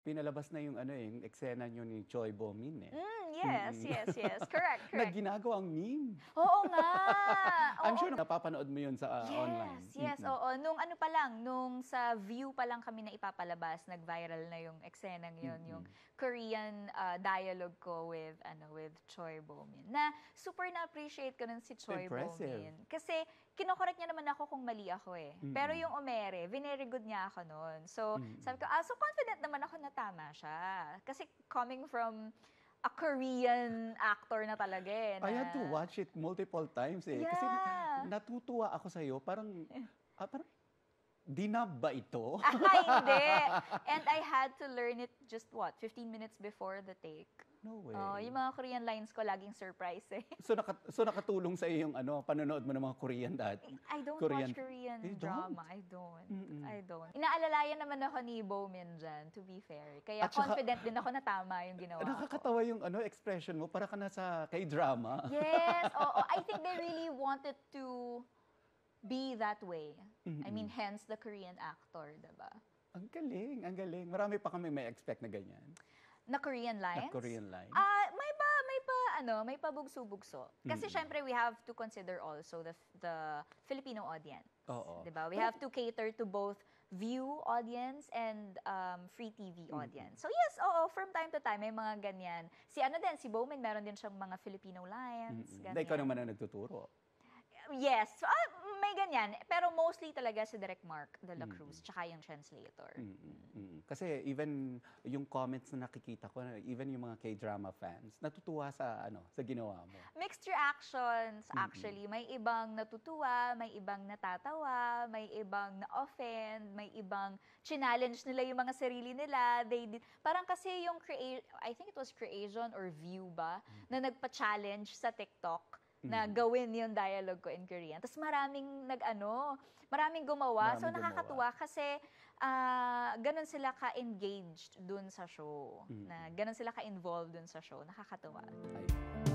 Pinalabas na yung ano, yung eksena niyo ni Choi Bo-min, eh. Yes, Mm. yes, yes. Correct, Na correct. ginagawang meme. Oo nga. I'm Oo. sure napapanood mo yun sa online. Yes, yes, oo. Nung ano pa lang, nung sa View pa lang kami na ipapalabas, nag-viral na yung eksenang yun, yung Korean dialogue ko with with Choi Bo-min. Na super na-appreciate ko nun si Choi Impressive. Bo-min. Kasi kinokorek niya naman ako kung mali ako eh. Pero yung umere, very good niya ako nun. So, sabi ko, so confident naman ako na tama siya. Kasi coming from a Korean actor na talaga eh. I Na, had to watch it multiple times, eh. Kasi yeah. natutuwa ako sa'yo. Parang, dinab ba ito? Hindi. And I had to learn it just 15 minutes before the take. No way. Yung mga Korean lines ko laging surprise eh. So nakatulong sa'yo yung panonood mo ng mga Korean dati? I don't watch Korean You drama. don't? I don't. Inaalalayan naman ako ni Bo-min dyan, to be fair. Kaya At saka, confident din ako na tama yung ginawa ko. nakakatawa yung expression mo, para ka nasa K-drama. Yes, oo. I think they really wanted to be that way. I mean, hence the Korean actor, diba? Ang galing, ang galing. Marami pa kami may expect na ganyan. Na Korean lines? Na Korean lines? May pabugso-bugso. Kasi syempre we have to consider also the Filipino audience. Oo. Diba? We have to cater to both View audience and free TV audience. So yes, oo, from time to time may mga ganyan. Si Bo-min, meron din siyang mga Filipino lines, ganyan. Ikaw naman ang nagtuturo. Yes, so, may ganyan. Pero mostly talaga si Direk Mark de la Cruz, tsaka yung translator. Kasi even yung comments na nakikita ko, even yung mga K-drama fans, natutuwa sa ginawa mo. Mixed reactions, actually. May ibang natutuwa, may ibang natatawa, may ibang na-offend, may ibang challenge nila yung mga sarili nila. Parang kasi yung I think it was Creation or View ba, na nagpa-challenge sa TikTok na gawin yung dialogue ko in Korean. Tapos maraming gumawa. So nakakatuwa kasi ganun sila ka-engaged dun sa show. Na ganun sila ka-involved dun sa show. Nakakatuwa. Ay.